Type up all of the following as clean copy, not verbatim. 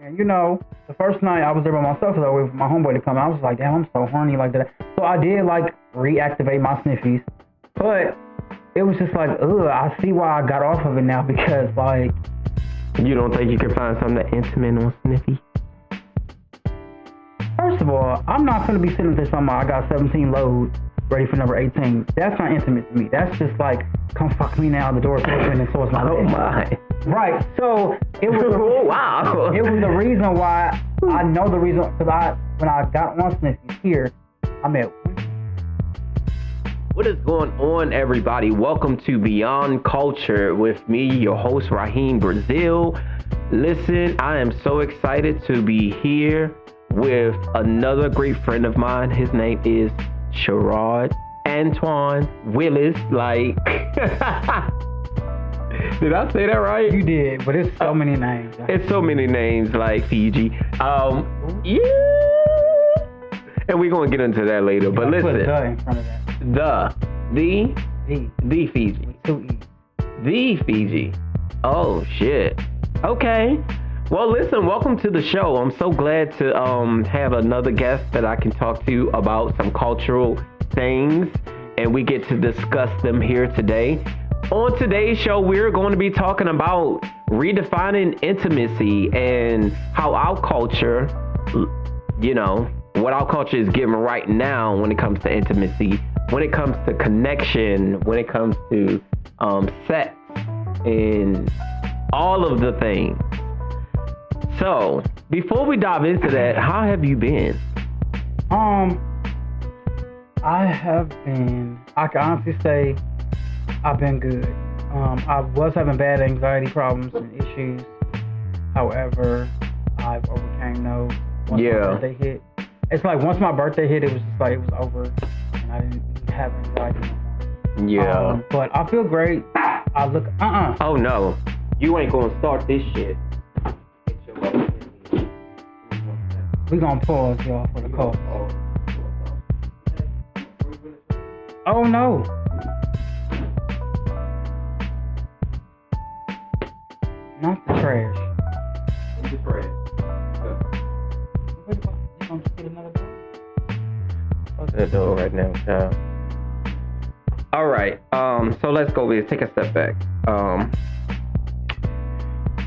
And the first night I was there by myself, because I waited for my homeboy to come. I was like, damn, I'm so horny like that. So I did like reactivate my sniffies, but it was just like, ugh. I see why I got off of it now, because like. You don't think you can find something intimate on Sniffy? First of all, I'm not gonna be sitting there talking about I got 17 load ready for number 18. That's not intimate to me. That's just like, come fuck me now. The door's open and so is my bed. Oh my. Right. So it was. Wow. It was the reason why I know the reason, because when I got on Sniffy here, I met. What is going on, everybody? Welcome to Beyond Culture with me, your host, Raheem Brazil. Listen, I am so excited to be here with another great friend of mine. His name is Sherrod Antionne Willis. Like, did I say that right? You did, but it's so many names. It's so many names, like Fiji. Yeah. And we're going to get into that later. But listen. Put the in front of that. The Fiji. With 2 E's. The Fiji. Oh, shit. Okay. Well, listen, welcome to the show. I'm so glad to have another guest that I can talk to about some cultural things, and we get to discuss them here today. On today's show, we're going to be talking about redefining intimacy and how our culture, what our culture is giving right now when it comes to intimacy, when it comes to connection, when it comes to sex, and all of the things. So, before we dive into that, how have you been? I can honestly say I've been good. I was having bad anxiety problems and issues. However, I've overcame those once my birthday hit. It's like once my birthday hit, it was just like it was over, and I didn't have anxiety no more. Yeah. But I feel great. I look. Oh no, you ain't gonna start this shit. We gonna pause, y'all, for the call. Oh no. Not the trash. The trash. You gonna get another door? Open the door right now, child. All right. So let's go. Let's take a step back.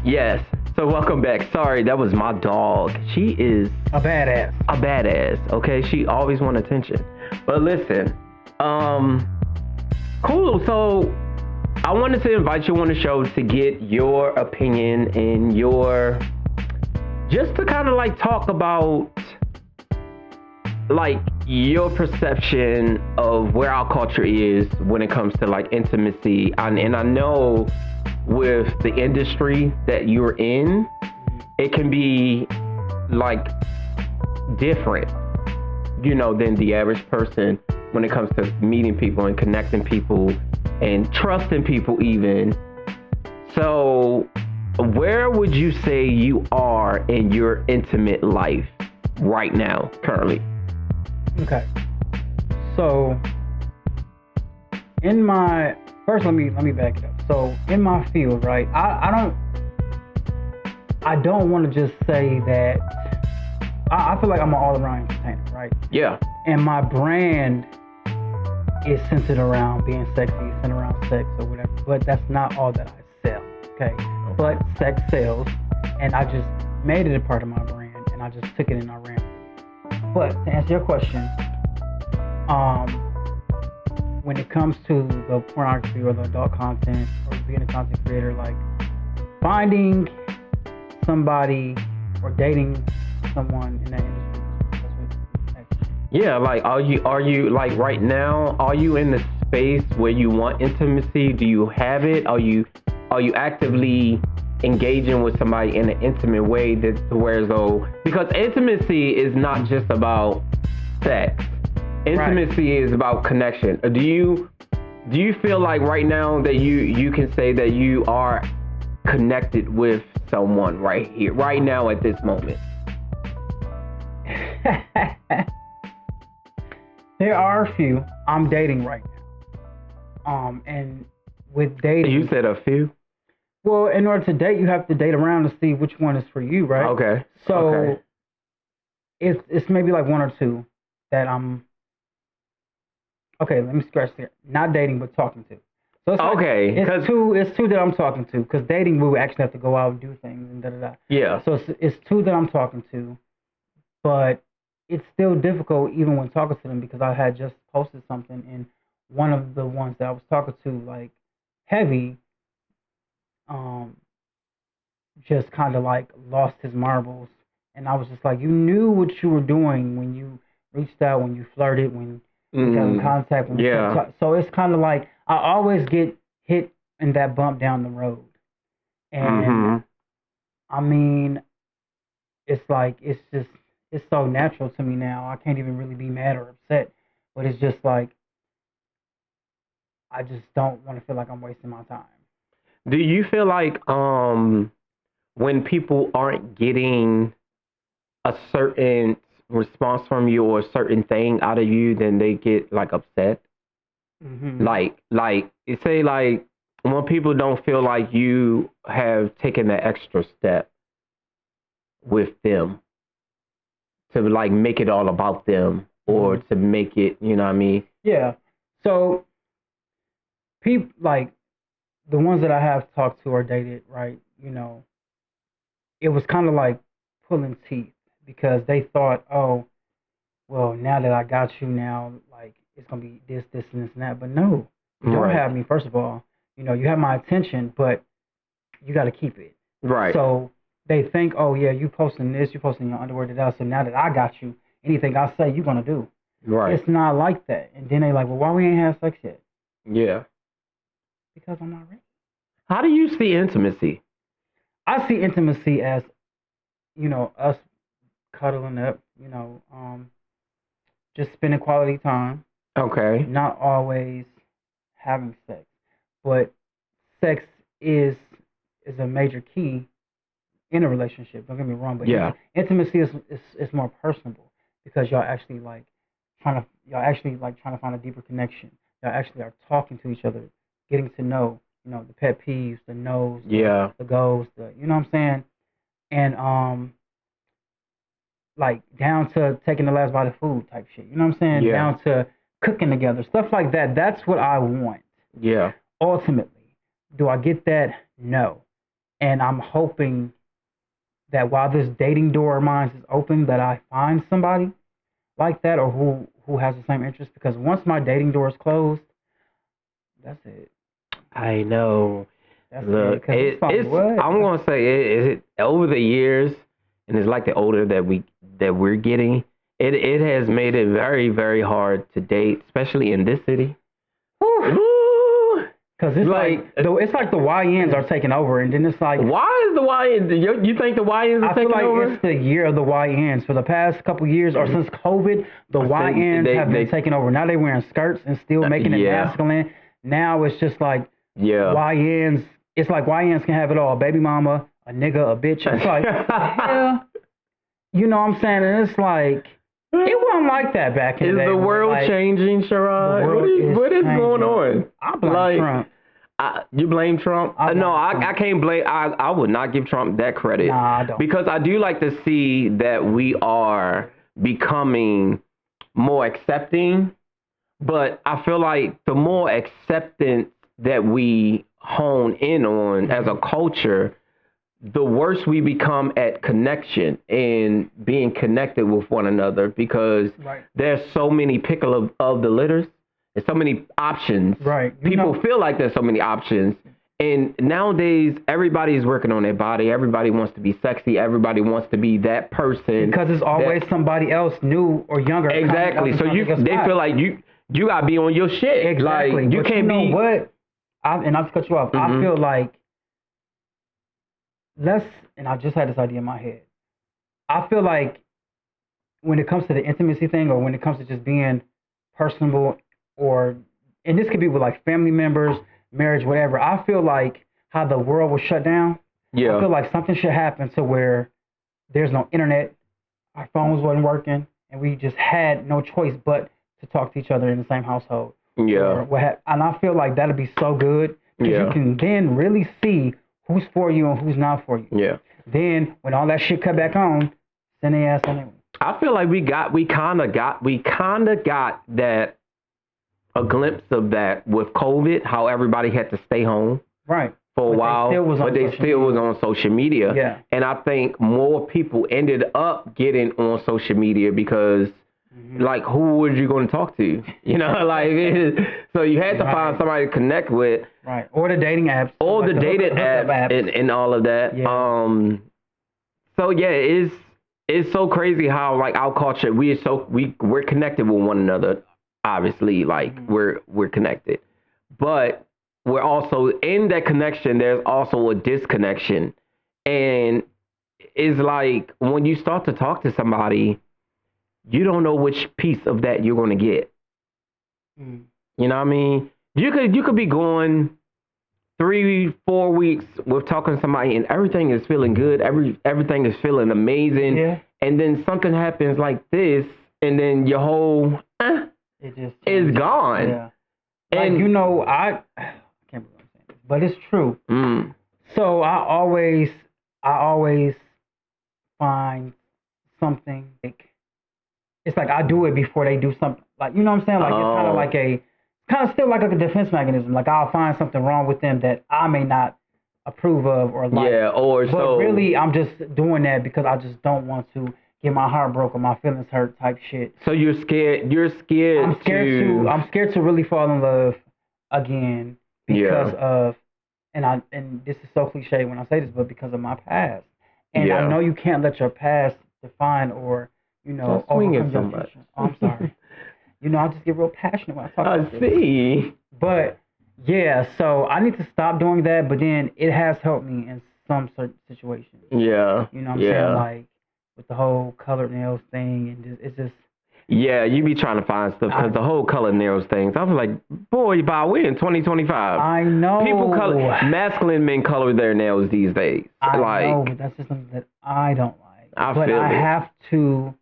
Yes. So welcome back. Sorry, that was my dog. She is a badass. Okay, she always wants attention. But listen, cool. So I wanted to invite you on the show to get your opinion and just to kind of like talk about like your perception of where our culture is when it comes to like intimacy. And I know with the industry that you're in, it can be like different, than the average person when it comes to meeting people and connecting people and trusting people even. So where would you say you are in your intimate life right now, currently? Okay. So first let me back it up. So in my field, right, I don't want to just say that I feel like I'm an all-around entertainer, right? Yeah. And my brand is centered around being sexy, centered around sex or whatever, but that's not all that I sell, okay? But sex sells, and I just made it a part of my brand, and I just took it and I ran with it. But to answer your question, when it comes to the pornography or the adult content or being a content creator, like finding somebody or dating someone in that industry, that's what. Yeah, like are you like right now, are you in the space where you want intimacy? Do you have it? Are you actively engaging with somebody in an intimate way that's where though, because intimacy is not just about sex. Intimacy is about connection. Do you feel like right now that you can say that you are connected with someone right here, right now at this moment? There are a few. I'm dating right now. And with dating, You said a few? Well, in order to date, you have to date around to see which one is for you, right? Okay. So it's maybe like one or two that I'm. Okay, let me scratch there. Not dating, but talking to. So it's like, it's two that I'm talking to, because dating we would actually have to go out and do things and da da da. Yeah. So it's two that I'm talking to, but it's still difficult even when talking to them, because I had just posted something, and one of the ones that I was talking to, like heavy, just kind of like lost his marbles, and I was just like, you knew what you were doing when you reached out, when you flirted, when you got in contact, when you so it's kind of like I always get hit in that bump down the road, and I mean, it's like it's so natural to me now. I can't even really be mad or upset, but it's just like I just don't want to feel like I'm wasting my time. Do you feel like when people aren't getting a certain response from you or a certain thing out of you, then they get like upset? Like say like when people don't feel like you have taken the extra step with them to like make it all about them, or to make it, you know what I mean? Yeah. So people like the ones that I have talked to or dated, right? You know, it was kind of like pulling teeth, because they thought, oh, well, now that I got you, now like it's gonna be this, this, and this, and that. But no, you don't have me. First of all, you know, you have my attention, but you got to keep it. Right. So they think, oh yeah, you posting this, you posting your underwear to that. So now that I got you, anything I say, you're gonna do. Right. It's not like that. And then they like, well, why we ain't have sex yet? Yeah. Because I'm not ready. How do you see intimacy? I see intimacy as, you know, us cuddling up, you know, just spending quality time. Okay. Not always having sex, but sex is a major key in a relationship. Don't get me wrong, but intimacy is more personable, because y'all actually trying to find a deeper connection. Y'all actually are talking to each other, getting to know, you know, the pet peeves, the no's, the goals, you know what I'm saying, and like down to taking the last bite of food type shit. You know what I'm saying? Down to cooking together, stuff like that. That's what I want. Yeah. Ultimately, do I get that? No. And I'm hoping that while this dating door of mine is open, that I find somebody like that, or who has the same interest. Because once my dating door is closed, that's it. I know. Look, it's I'm gonna say it over the years, and it's like the older that we're getting, it has made it very, very hard to date, especially in this city. Because it's it's like the YNs are taking over, and then it's like, why is the YNs? You think the YNs are taking over? I feel like it's the year of the YNs. For the past couple years, or since COVID, the YNs have been taking over. Now they're wearing skirts and still making it masculine. Now it's just like YNs. It's like YNs can have it all: baby mama, a nigga, a bitch. It's like, you know what I'm saying? And it's like, it wasn't like that back in the day. Is the world changing, Sherrod? What is going on? I blame Trump. You blame Trump? I can't blame. I would not give Trump that credit. Nah, I don't. Because I do like to see that we are becoming more accepting. But I feel like the more acceptance that we hone in on as a culture, the worse we become at connection and being connected with one another, because there's so many pickle of the litters. There's so many options. Right. People feel like there's so many options. And nowadays, everybody's working on their body. Everybody wants to be sexy. Everybody wants to be that person. Because it's always somebody else new or younger. Exactly. So they feel like you got to be on your shit. Exactly. Like, you but can't be. What? Not to cut you off. I feel like and I just had this idea in my head. I feel like when it comes to the intimacy thing, or when it comes to just being personable, and this could be with like family members, marriage, whatever. I feel like how the world was shut down. Yeah. I feel like something should happen to where there's no internet, our phones wasn't working, and we just had no choice but to talk to each other in the same household. Yeah. And I feel like that'd be so good, because you can then really see who's for you and who's not for you. Yeah. Then when all that shit cut back on, send their ass on their way. I feel like we kind of got that, a glimpse of that with COVID, how everybody had to stay home. Right. For a while, but they still was on social media. Yeah. And I think more people ended up getting on social media because, like, who was you going to talk to? You know, like, so you had to find somebody to connect with. Right. Or the dating apps. Or like the dating apps. And all of that. Yeah. So, yeah, it's so crazy how, like, our culture, we're connected with one another, obviously. Like, we're connected. But we're also in that connection, there's also a disconnection. And it's like when you start to talk to somebody, you don't know which piece of that you're going to get. You know what I mean? You could be going 3-4 weeks with talking to somebody and everything is feeling good. Everything is feeling amazing. Yeah. And then something happens like this and then your whole is gone. Yeah. And like, you know, I can't believe I'm saying this, but it's true. So I always find something like, it's like I do it before they do something. Like, you know what I'm saying? Like it's kind of still like a defense mechanism. Like I'll find something wrong with them that I may not approve of or like. Yeah, but really I'm just doing that because I just don't want to get my heart broken, my feelings hurt type shit. So you're scared. I'm scared to really fall in love again because of, and this is so cliche when I say this, but because of my past. And I know you can't let your past define or, you know, overcome your future. Oh, I'm sorry. You know, I just get real passionate when I talk about this. I see. But yeah, so I need to stop doing that. But then it has helped me in some certain situations. Yeah. You know what I'm saying? Like with the whole colored nails thing, and it's just. Yeah, you be trying to find stuff because the whole colored nails things. I was like, boy, we're in 2025. I know. Masculine men color their nails these days. I know, but that's just something that I don't like. I have to,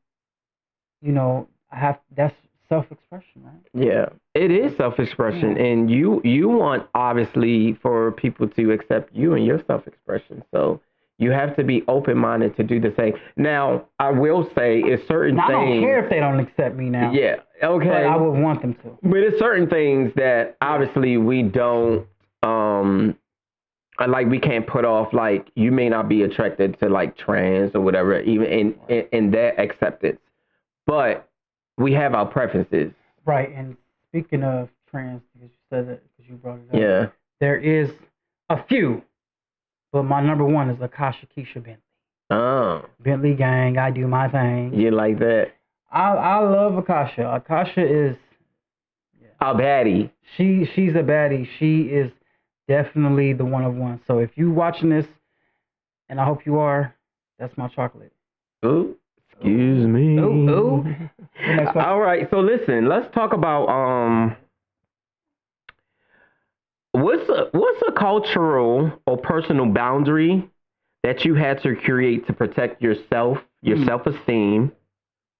you know, that's self-expression, right? Yeah, it is self-expression, and you want obviously for people to accept you and your self-expression. So you have to be open-minded to do the same. Now, I will say, it's certain things. I don't care if they don't accept me now. Yeah, okay. But I would want them to. But there's certain things that obviously we don't, like we can't put off. Like you may not be attracted to like trans or whatever, even in that acceptance. But we have our preferences. Right, and speaking of trans, because you said that, because you brought it up. Yeah. There is a few. But my number one is Akasha Keisha Bentley. Oh. Bentley gang, I do my thing. You like that? I love Akasha. Akasha is a baddie. She's a baddie. She is definitely the one of one. So if you watching this, and I hope you are, that's my chocolate. Ooh, excuse me. Ooh. All right. So listen, let's talk about What's a cultural or personal boundary that you had to create to protect yourself, your self-esteem,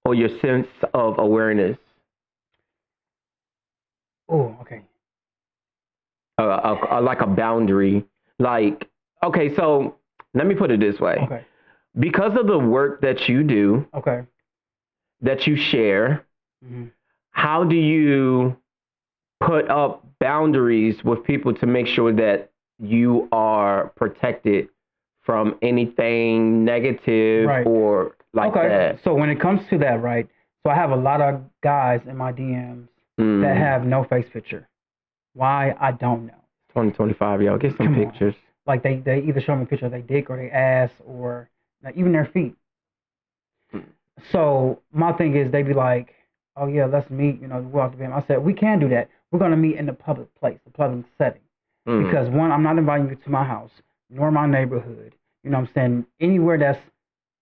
or your sense of awareness? Oh, okay. Like a boundary. Like, okay, so let me put it this way. Okay. Because of the work that you do, okay, that you share, how do you put up boundaries with people to make sure that you are protected from anything negative or like that? So when it comes to that, right? So I have a lot of guys in my DMs that have no face picture. Why? I don't know. 2025, y'all, get some pictures. Like they either show me a picture of their dick or their ass or like even their feet. So my thing is they be like, oh yeah, let's meet, you know, go out to bed. I said, we can do that. We're going to meet in the public place, the public setting. Because one, I'm not inviting you to my house, nor my neighborhood. You know what I'm saying? Anywhere that's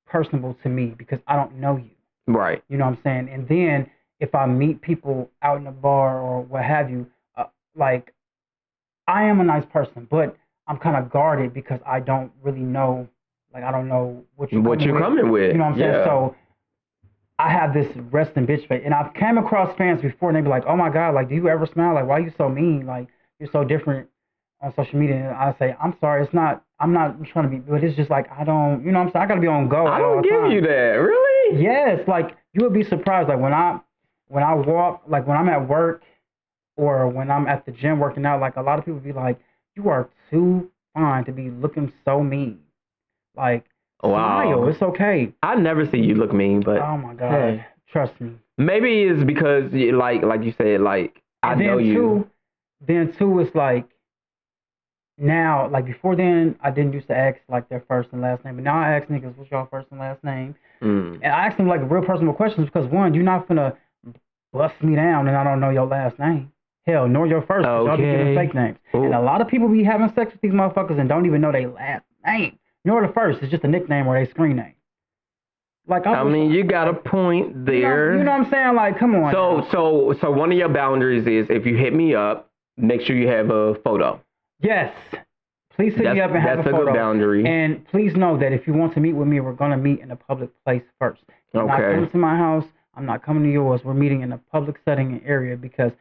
personable to me because I don't know you. Right. You know what I'm saying? And then if I meet people out in a bar or what have you, like I am a nice person, but I'm kind of guarded because I don't really know, like I don't know what you're coming with. You know what I'm saying? So I have this resting bitch face, and I've came across fans before, and they be like, "Oh my God, like, do you ever smile? Like, why are you so mean? Like, you're so different on social media." And I say, "I'm sorry, it's not. I'm not trying to be, but it's just like I don't, you know what I'm saying? I gotta be on go. I don't give you that, really. Yes, like you would be surprised. Like when I walk, like when I'm at work or when I'm at the gym working out, like a lot of people be like, "You are too fine to be looking so mean." Like, smile, it's okay. I never see you look mean, but oh my God, trust me. Maybe it's because like you said, like I know you. Then too, it's like. Now, like before then, I didn't used to ask like their first and last name, but now I ask niggas, what's your first and last name? And I ask them like real personal questions because one, you're not gonna bust me down and I don't know your last name. Hell, nor your first, because y'all be giving fake names. Ooh. And a lot of people be having sex with these motherfuckers and don't even know their last name. Nor the first, it's just a nickname or a screen name. Like I mean, you got a point there. You know what I'm saying? Like, come on. So one of your boundaries is if you hit me up, make sure you have a photo. Yes. Please hit me up and have a photo. That's a good boundary. And please know that if you want to meet with me, we're going to meet in a public place first. I'm not coming to my house. I'm not coming to yours. We're meeting in a public setting and area because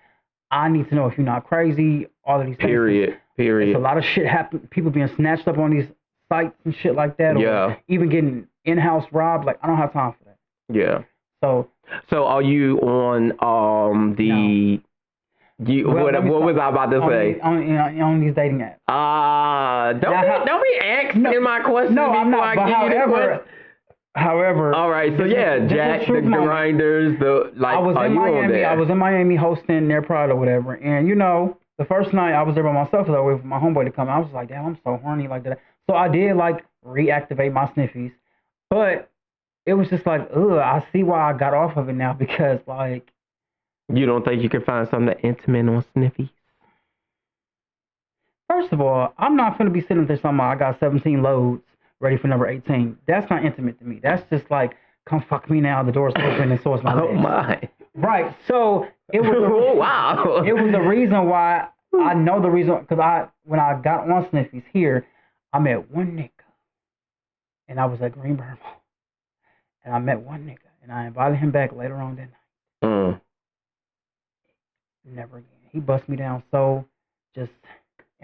I need to know if you're not crazy, all of these things. Period. It's a lot of shit happen. People being snatched up on these sites and shit like that. Or even getting in-house robbed. Like, I don't have time for that. Yeah. So are you on the... No. What was I about to say? On these dating apps. Don't be asking my question. No, I'm not. But however. All right. So Jack, the grinders, I was in Miami. I was in Miami hosting their pride or whatever, and the first night I was there by myself because I waited for my homeboy to come. I was like, damn, I'm so horny like that. So I did like reactivate my sniffies, but it was just like, I see why I got off of it now because like. You don't think you can find something intimate on Sniffy? First of all, I'm not going to be sitting there talking about I got 17 loads ready for number 18. That's not intimate to me. That's just like, come fuck me now. The door's open and so is my legs. Oh, my. Right. So, it was wow. It was the reason why, I know the reason, because when I got on Sniffies here, I met one nigga. And I was at Greenberg Mall. And I met one nigga. And I invited him back later on that night. Never again. He bust me down and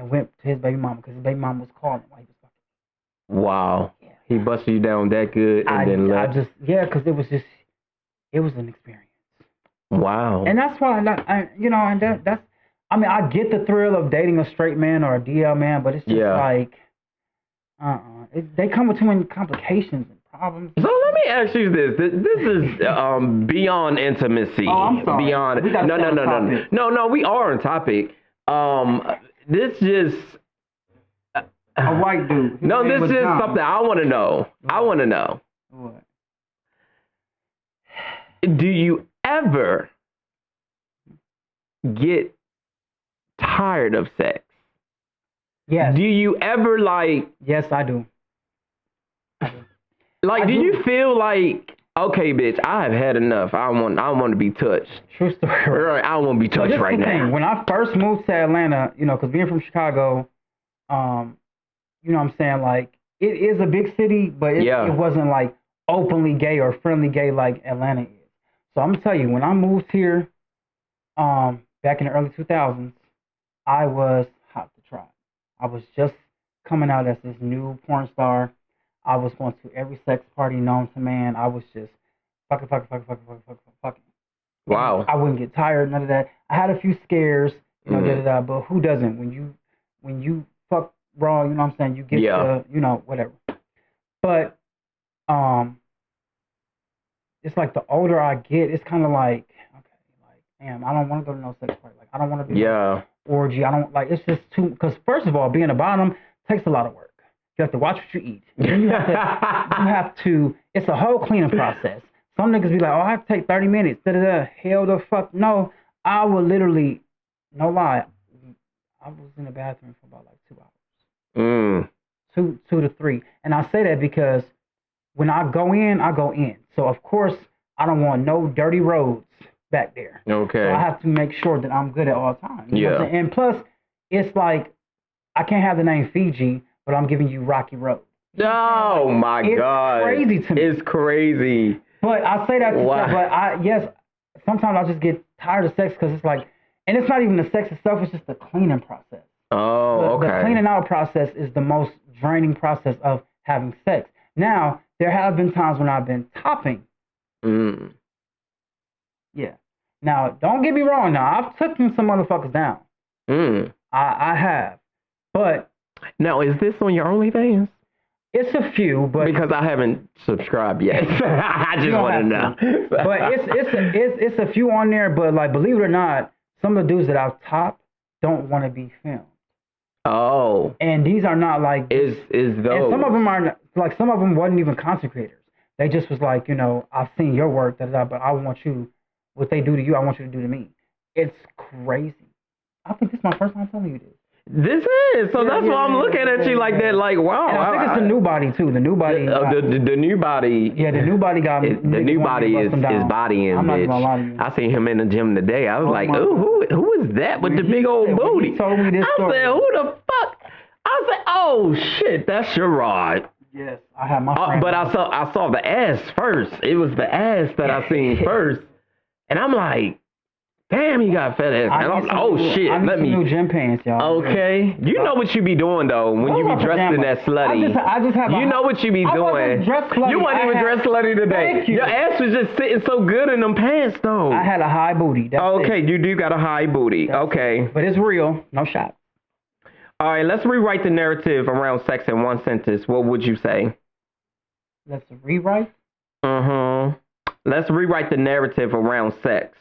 went to his baby mama because his baby mama was calling while he was fucking. Wow. Yeah. He busted you down that good and then left. Because it was an experience. Wow. And that's why, that's, I mean, I get the thrill of dating a straight man or a DL man, but it's just like, they come with too many complications and problems. So let me ask you this. This is beyond intimacy. Oh, I'm sorry. Beyond. No, we are on topic. This just a white dude. No, this is something I want to know. What? I want to know. What? Do you ever get tired of sex? Yes. Do you ever like? Yes, I do. Like, do you feel like, okay, bitch, I have had enough. I don't want to be touched. True story. Right? I don't want to be touched right now. When I first moved to Atlanta, because being from Chicago, you know what I'm saying? Like, it is a big city, but it wasn't like openly gay or friendly gay like Atlanta is. So I'm going to tell you, when I moved here back in the early 2000s, I was hot to try. I was just coming out as this new porn star. I was going to every sex party known to man. I was just fucking. Wow. I wouldn't get tired, none of that. I had a few scares, but who doesn't? When you fuck raw, you know what I'm saying? You get to, whatever. But it's like the older I get, it's kind of like, okay, like, damn, I don't want to go to no sex party. Like, I don't want to be orgy. I don't, like, it's just too, because first of all, being a bottom takes a lot of work. You have to watch what you eat. Then you have to, it's a whole cleaning process. Some niggas be like, I have to take 30 minutes. Hell the fuck no. I would literally, no lie, I was in the bathroom for about like 2 hours. 2 to 3. And I say that because when I go in, I go in. So of course, I don't want no dirty roads back there. Okay. So I have to make sure that I'm good at all times. You know what I'm saying? And plus, it's like, I can't have the name Fiji, but I'm giving you Rocky Road. Oh my God. It's crazy to me. It's crazy. But I say that to say, but sometimes I just get tired of sex because it's like, and it's not even the sex itself, it's just the cleaning process. Oh, okay. The cleaning out process is the most draining process of having sex. Now, there have been times when I've been topping. Yeah. Now, don't get me wrong. Now, I've taken some motherfuckers down. I have. But now, is this on your OnlyFans? It's a few, but because I haven't subscribed yet. I just want to know. But it's a few on there. But like, believe it or not, some of the dudes that I've topped don't want to be filmed. Oh. And these are not like is those. And some of them are like, some of them wasn't even content creators. They just was like, I've seen your work, but I want you, what they do to you, I want you to do to me. It's crazy. I think this is my first time telling you this. This is. So that's why I'm looking at you like that, like, wow. And I think it's the new body, too. The new body. The new body. Yeah, the new body got me. The new body is bodying, I'm not gonna lie to bitch. I seen him in the gym today. I was like, ooh, who is that with the big old booty? He told me this story. I said, who the fuck? I said, oh, shit, that's Sherrod. Yes, I have my friend. But I saw the ass first. It was the ass that I seen first. And I'm like, damn, he got fat ass. And I'm like, oh shit, I need some new gym pants, y'all. Okay, you know what you be doing though when you be dressed in that slutty. I just have. You know what you be doing. You weren't even dressed slutty today. Thank you. Your ass was just sitting so good in them pants though. I had a high booty. Okay, you do got a high booty. Okay, but it's real. No shot. All right, let's rewrite the narrative around sex in one sentence. What would you say? Let's rewrite. Let's rewrite the narrative around sex.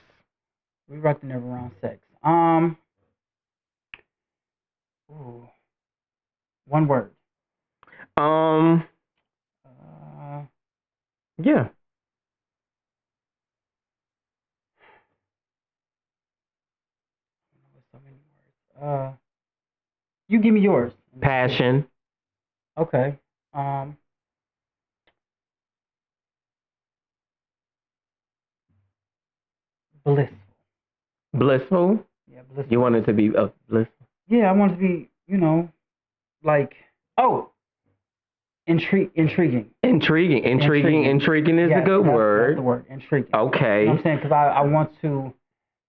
Rewrite the narrative around sex. One word. Yeah. So many words. You give me yours. Passion. Okay. Blissful. Blissful? Yeah, blissful. You want it to be blissful? Yeah, I want it to be, like, intriguing. Intriguing is a good word. That's the word, intriguing. Okay. You know what I'm saying? Because I want to,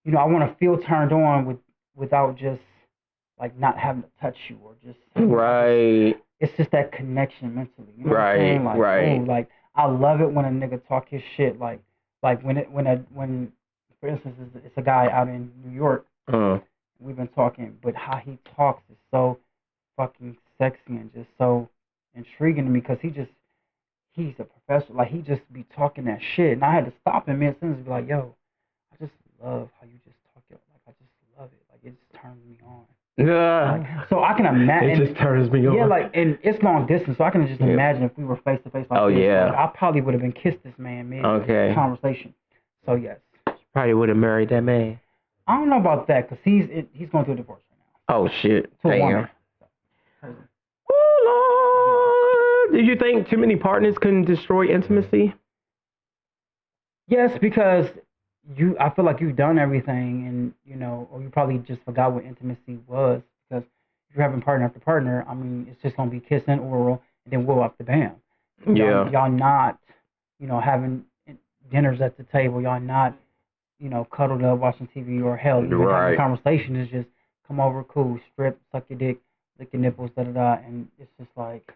I want to feel turned on without just, like, not having to touch you or just. Right. It's just that connection mentally. You know right, what I'm saying? Like, right. Ooh, like, I love it when a nigga talk his shit. Like when for instance, it's a guy out in New York. We've been talking, but how he talks is so fucking sexy and just so intriguing to me because he's a professional. Like, he just be talking that shit. And I had to stop him mid-sentence and be like, yo, I just love how you just talk it. Like, I just love it. Like, it just turns me on. Like, so I can imagine. It just turns me on. Yeah, like, and it's long distance, so I can just imagine if we were face to face like this. Yeah. Like, I probably would have been kissed this man mid conversation. So yes. Probably would have married that man. I don't know about that because he's going through a divorce right now. Oh shit! Damn. Oh Lord! Do you think too many partners can destroy intimacy? Yes, because I feel like you've done everything, and or you probably just forgot what intimacy was. Because if you're having partner after partner, I mean, it's just gonna be kissing, oral, and then whoa up the bam. Y'all not, having dinners at the table. Y'all not, cuddled up watching TV or hell. Even having a conversation is just come over, cool, strip, suck your dick, lick your nipples, and it's just like.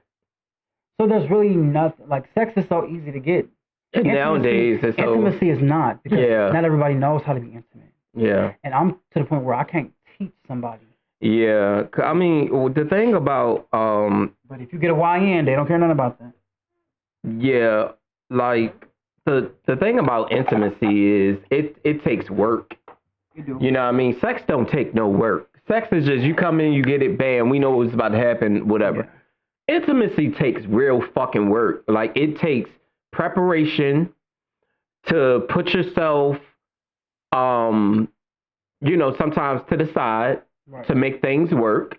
So there's really nothing like sex is so easy to get. Nowadays, intimacy is not because not everybody knows how to be intimate. Yeah. And I'm to the point where I can't teach somebody. Yeah, I mean, the thing about But if you get a YN, they don't care nothing about that. Yeah, like the thing about intimacy is it takes work. You do. You know what I mean? Sex don't take no work. Sex is just you come in, you get it, bam, we know what's about to happen, whatever. Yeah. Intimacy takes real fucking work. Like, it takes preparation to put yourself, sometimes to the side to make things work.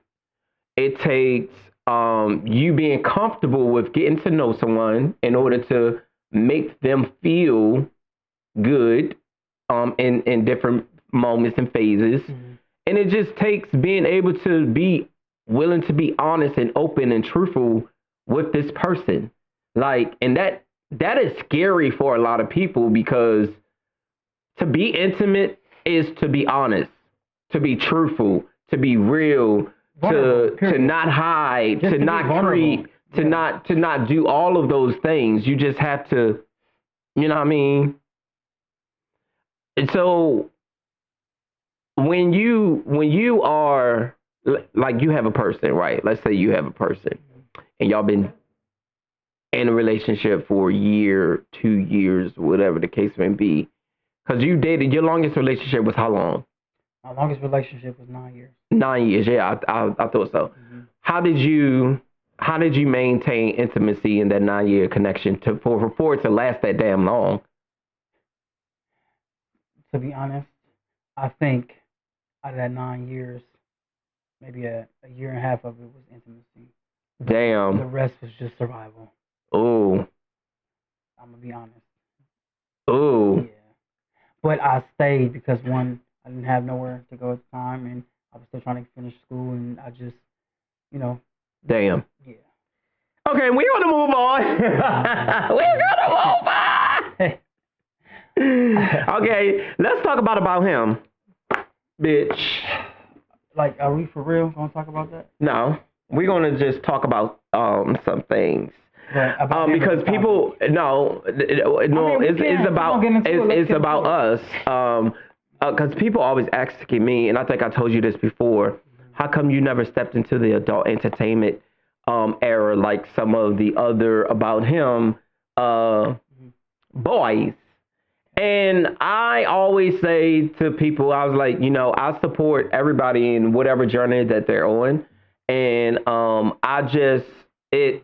It takes you being comfortable with getting to know someone in order to make them feel good in different moments and phases. Mm-hmm. And it just takes being able to be willing to be honest and open and truthful with this person. Like, and that is scary for a lot of people because to be intimate is to be honest, to be truthful, to be real, to not hide, to not creep, to not do all of those things. You just have to, you know what I mean? And so when you are like you have a person, right? Let's say you have a person and y'all been in a relationship for a year, 2 years, whatever the case may be. Because you dated, your longest relationship was how long? My longest relationship was 9 years. 9 years, yeah, I thought so. Mm-hmm. How did you maintain intimacy in that 9-year connection for it to last that damn long? To be honest, I think out of that 9 years, maybe a year and a half of it was intimacy. Damn. The rest was just survival. Ooh. I'm gonna be honest. Ooh. Yeah. But I stayed because one, I didn't have nowhere to go at the time, and I was still trying to finish school, and I just, you know. Damn. Yeah. Okay, we're gonna move on. We're gonna move on. Okay, let's talk about him, bitch. Like, are we for real gonna talk about that? No, we're gonna just talk about some things. Right, because people it's about us. Because people always asking me, and I think I told you this before. How come you never stepped into the adult entertainment era like some of the other about him boys? And I always say to people, I was like, I support everybody in whatever journey that they're on, and it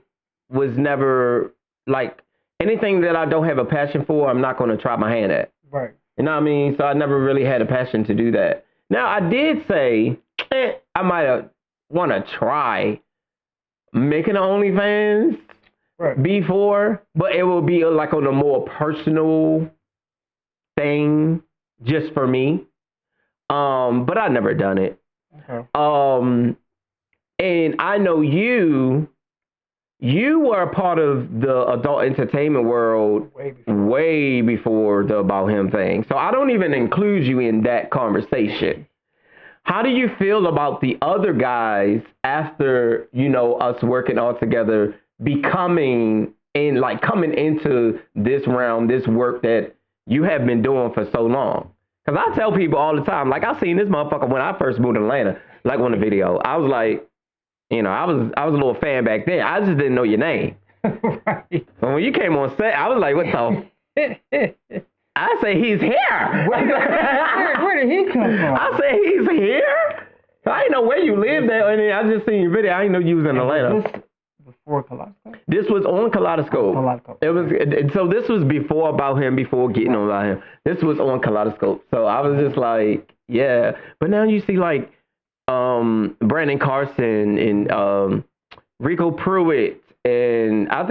was never like anything that I don't have a passion for, I'm not going to try my hand at. Right. You know what I mean? So I never really had a passion to do that. Now, I did say I might have want to try making an OnlyFans before, but it will be like on a more personal thing just for me. But I've never done it. Okay. And I know you were a part of the adult entertainment world way before the About Him thing. So I don't even include you in that conversation. How do you feel about the other guys after, us working all together, coming into this realm, this work that you have been doing for so long? Because I tell people all the time, like, I seen this motherfucker when I first moved to Atlanta, like on the video. I was like, I was a little fan back then. I just didn't know your name. Right. So when you came on set, I was like, what the? I say, he's here. Where did he come from? I say, he's here? I didn't know where you lived at. I just seen your video. I didn't know you was in Atlanta. Was this before Kaleidoscope? This was on Kaleidoscope. It was. So this was before About Him, before getting on About Him. This was on Kaleidoscope. So I was just like, yeah. But now you see like Brandon Carson and Rico Pruitt, and I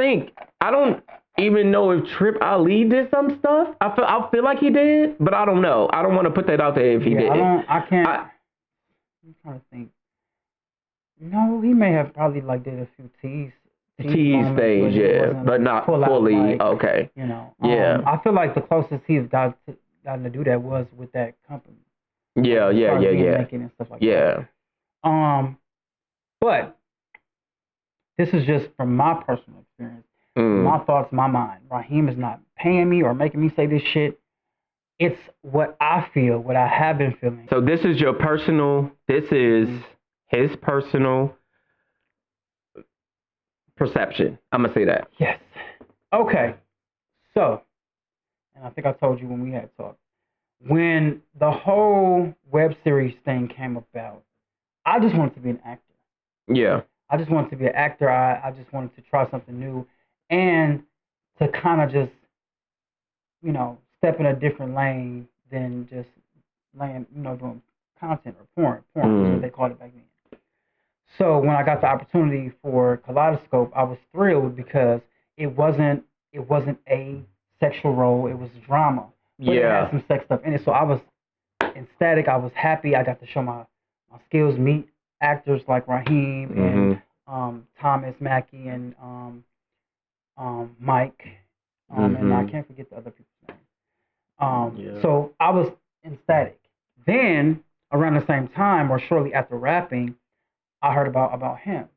don't even know if Trip Ali did some stuff. I feel like he did, but I don't know. I don't want to put that out there if he did. I can't. I'm trying to think. No, he may have probably like did a few tease stage, yeah, but not fully. Like, okay. Yeah. I feel like the closest he's gotten to do that was with that company. Yeah. Making and stuff like that. But this is just from my personal experience, my thoughts, my mind. Raheem is not paying me or making me say this shit. It's what I feel, what I have been feeling. So this is your personal. This is his personal perception. I'm gonna say that. Yes. Okay. So, and I think I told you when we had talked. When the whole web series thing came about, I just wanted to be an actor. Yeah. I just wanted to be an actor. I just wanted to try something new and to kind of just, step in a different lane than just doing content or porn. Porn is what they called it back then. So when I got the opportunity for Kaleidoscope, I was thrilled because it wasn't a sexual role. It was drama. But it had some sex stuff in it. So I was ecstatic. I was happy. I got to show my skills, meet actors like Raheem and Thomas Mackey and Mike. And I can't forget the other people's names. So I was ecstatic. Then, around the same time or shortly after wrapping, I heard about him.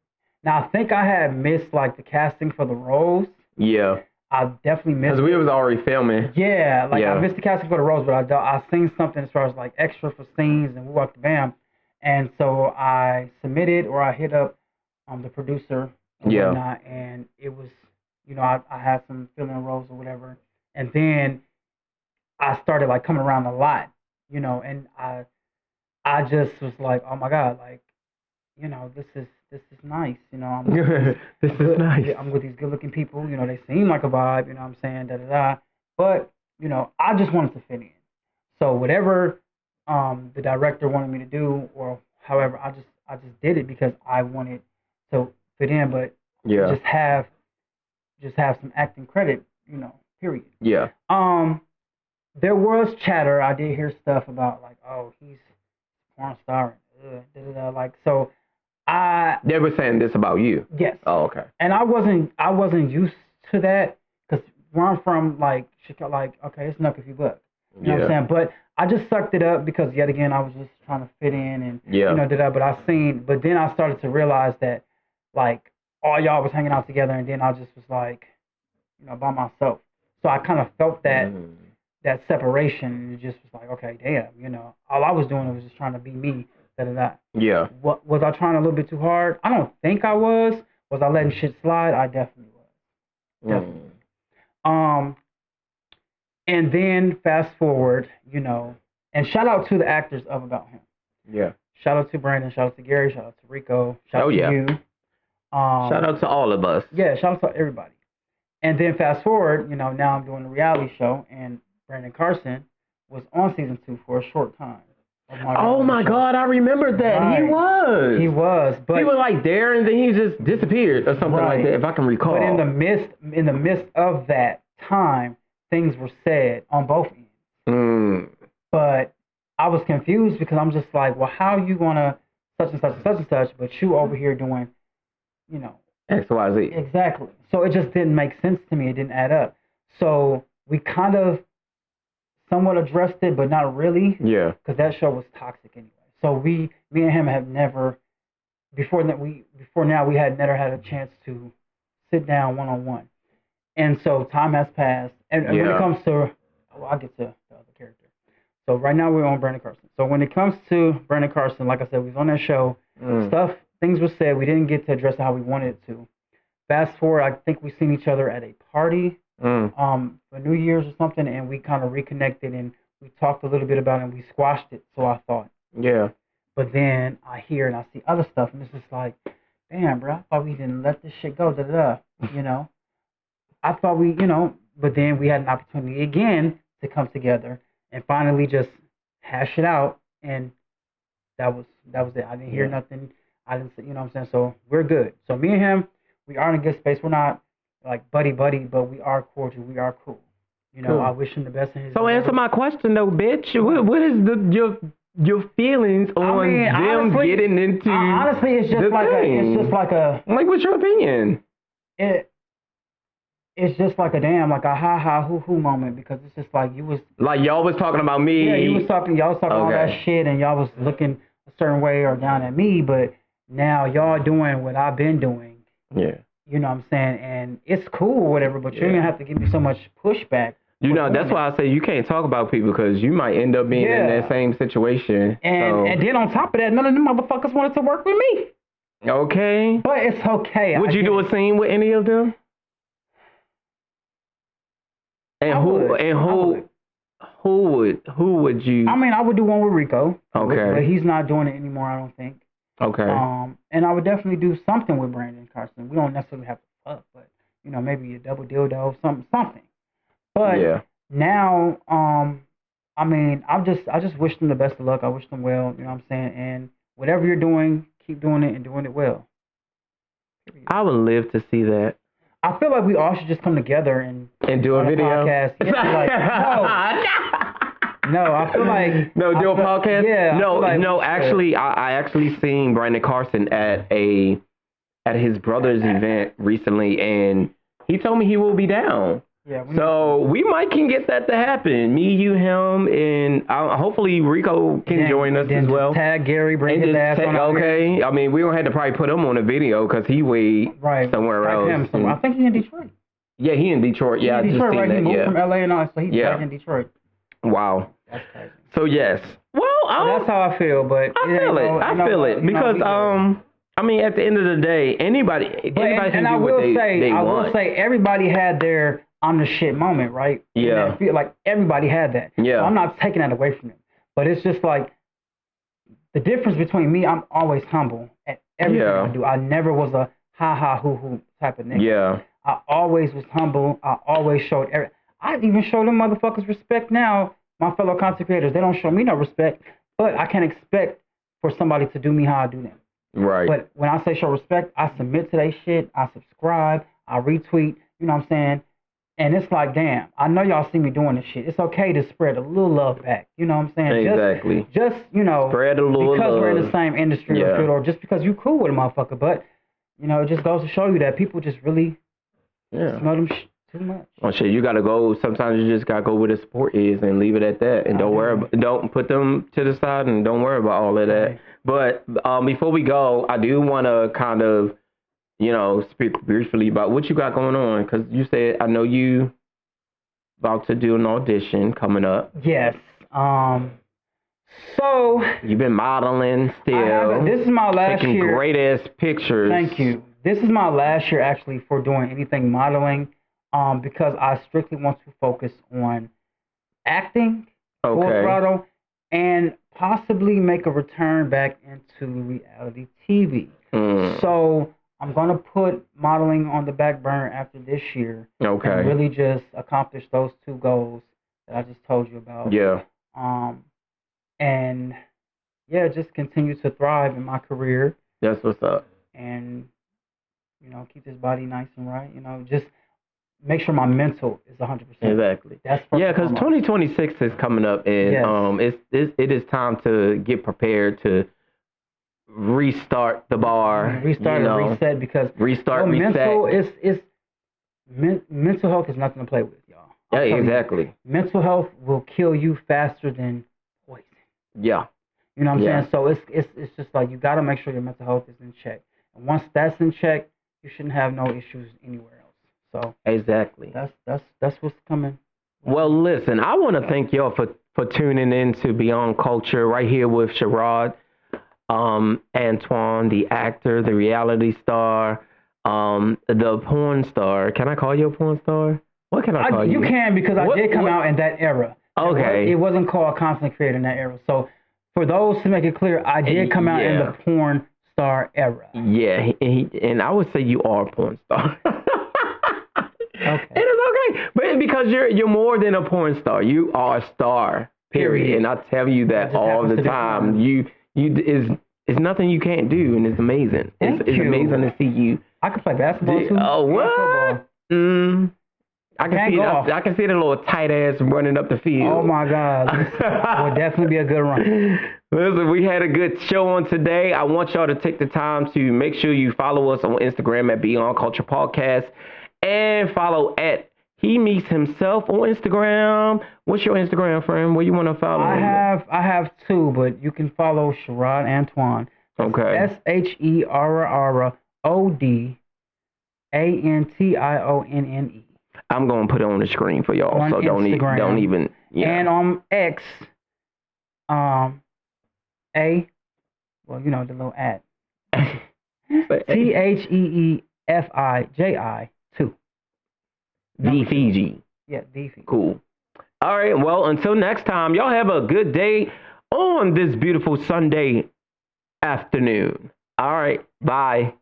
Now I think I had missed like the casting for the roles. Yeah. I definitely missed. Because we was already filming. Yeah, like I missed the casting for the roles, but I seen something as far as like extra for scenes and we walked the bam, and so I submitted or I hit up the producer and whatnot, and it was I had some filling roles or whatever, and then I started like coming around a lot, and I just was like, oh my god, like this is nice, I'm this is nice. I'm with these good looking people, they seem like a vibe, you know what I'm saying, da da da. But, I just wanted to fit in. So whatever the director wanted me to do or however, I just did it because I wanted to fit in, but just have some acting credit, period. Yeah. There was chatter. I did hear stuff about like, oh, he's a porn star, da da da. Like, so they were saying this about you. Yes. Oh, okay. And I wasn't used to that because where I'm from, like okay, it's enough if you buck. You know what I'm saying? But I just sucked it up because yet again I was just trying to fit in and did that. But then I started to realize that like all y'all was hanging out together, and then I just was like, by myself. So I kind of felt that separation, and it just was like, okay, damn, all I was doing was just trying to be me. Yeah. What was I trying a little bit too hard? I don't think I was. Was I letting shit slide? I definitely was. Definitely. And then fast forward, and shout out to the actors of About Him. Yeah. Shout out to Brandon. Shout out to Gary. Shout out to Rico. Shout out to you. Shout out to all of us. Yeah. Shout out to everybody. And then fast forward, now I'm doing a reality show, and Brandon Carson was on season 2 for a short time. Oh my God, I remember that. Right. He was, but he was like there, and then he just disappeared or something like that, if I can recall. But in the midst of that time, things were said on both ends. But I was confused because I'm just like, well, how are you gonna such and such and such and such, but you over here doing, X, Y, Z. Exactly. So it just didn't make sense to me. It didn't add up. So we kind of somewhat addressed it, but not really. Yeah. Because that show was toxic anyway. So me and him have never, before now, we had never had a chance to sit down one-on-one. And so time has passed. And when it comes to, I'll get to the other character. So right now we're on Brandon Carson. So when it comes to Brandon Carson, like I said, we was on that show. Things were said. We didn't get to address it how we wanted to. Fast forward, I think we seen each other at a party. For New Year's or something, and we kind of reconnected and we talked a little bit about it and we squashed it, so I thought. Yeah. But then I hear and I see other stuff, and it's just like, damn, bro, I thought we didn't let this shit go, I thought we, but then we had an opportunity again to come together and finally just hash it out, and that was it. I didn't hear nothing. I didn't, you know what I'm saying? So we're good. So me and him, we are in a good space. We're not like buddy, but we are cordial. We are cool. Cool. I wish him the best in his So answer my question though, bitch. What is your feelings on them honestly, getting into? Honestly, it's just like a. Like, what's your opinion? It's just like a damn, like a ha ha hoo hoo moment, because it's just like you was like y'all was talking about me. Yeah, y'all was talking all that shit, and y'all was looking a certain way or down at me, but now y'all doing what I've been doing. Yeah. You know what I'm saying? And it's cool or whatever, but you're going to have to give me so much pushback. That's why I say you can't talk about people because you might end up being in that same situation. And then on top of that, none of them motherfuckers wanted to work with me. Okay. But it's okay. Would you do a scene with any of them? And who would you? I mean, I would do one with Rico. Okay. But he's not doing it anymore, I don't think. Okay. And I would definitely do something with Brandon Carson. We don't necessarily have to fuck, but maybe a double dildo, something. But now, I mean, I just wish them the best of luck. I wish them well. You know what I'm saying? And whatever you're doing, keep doing it and doing it well. I would live to see that. I feel like we all should just come together and do a video. Podcast. No, I feel like do a podcast. Yeah. No. Actually, I actually seen Brandon Carson at his brother's event recently, and he told me he will be down. Yeah. So we might can get that to happen. Me, you, him, and hopefully Rico can join us as well. Tag Gary, bring his ass on out okay. Here. I mean, we don't have to probably put him on a video because he way somewhere else. I think he's in Detroit. Yeah, he in Detroit. Yeah, I just seen that. He moved from LA and all, so he's back in Detroit. Wow. That's crazy. So yes. Well, that's how I feel, but I feel it because I mean, at the end of the day, anybody can do what they want. I will say everybody had their I'm the shit moment, right? Yeah. And I feel like everybody had that. Yeah. So I'm not taking that away from them. But it's just like the difference between me, I'm always humble at everything I do. I never was a ha ha hoo hoo type of nigga. Yeah. I always was humble. I always showed I even show them motherfuckers respect now. My fellow content creators, they don't show me no respect, but I can't expect for somebody to do me how I do them. Right. But when I say show respect, I submit to their shit, I subscribe, I retweet, you know what I'm saying? And it's like, damn, I know y'all see me doing this shit. It's okay to spread a little love back. You know what I'm saying? Exactly. Just spread a little because love. we're in the same industry or just because you cool with a motherfucker. But, it just goes to show you that people just really smell them too much. Oh shit, you gotta go. Sometimes you just gotta go where the support is and leave it at that, and don't put them to the side and don't worry about all of that. But before we go, I do want to kind of, speak briefly about what you got going on, because you said I know you about to do an audition coming up. Yes. So you've been modeling still. This is my last year. Taking great ass pictures. Thank you. This is my last year actually for doing anything modeling. Because I strictly want to focus on acting, full throttle, and possibly make a return back into reality TV. So I'm going to put modeling on the back burner after this year. Okay. And really just accomplish those two goals that I just told you about. Yeah. And just continue to thrive in my career. That's what's up. And, keep this body nice and right. Just make sure my mental is 100%. Exactly. That's because 2026 is coming up, and it is time to get prepared to restart the bar. Restart and reset, because reset. Mental health is nothing to play with, y'all. Yeah, exactly. Mental health will kill you faster than poison. Yeah. You know what I'm saying? So it's just like you got to make sure your mental health is in check. And once that's in check, you shouldn't have no issues anywhere else. So exactly. That's what's coming. Well, listen, I want to thank y'all for tuning in to Beyond Culture right here with Sherrod Antionne, the actor, the reality star, the porn star. Can I call you a porn star? What can I call you? You can, because I did come out in that era. Okay. It wasn't called content creator in that era. So for those to make it clear, I did come out in the porn star era. Yeah, and I would say you are a porn star. Okay. It is okay, but because you're more than a porn star, you are a star. Period. And I tell you that all the time. It's nothing you can't do, and it's amazing. It's amazing to see you. I can play basketball too. Oh, what? I can see the little tight ass running up the field. Oh my God, this will definitely be a good run. Listen, we had a good show on today. I want y'all to take the time to make sure you follow us on Instagram at Beyond Culture Podcast. And follow at He Meets Himself on Instagram. What's your Instagram, friend? Where you want to follow? I have two, but you can follow Sherrod Antionne. Okay. SHERRODANTIONNE. I'm gonna put it on the screen for y'all, so don't even. Yeah. And on X, the little at THEEFIJI. D Fiji. Yeah, D Fiji. Cool. All right. Well, until next time, y'all have a good day on this beautiful Sunday afternoon. All right. Bye.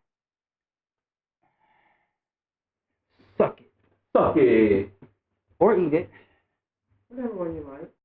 Suck it. Suck it. Or eat it. Whatever one you like.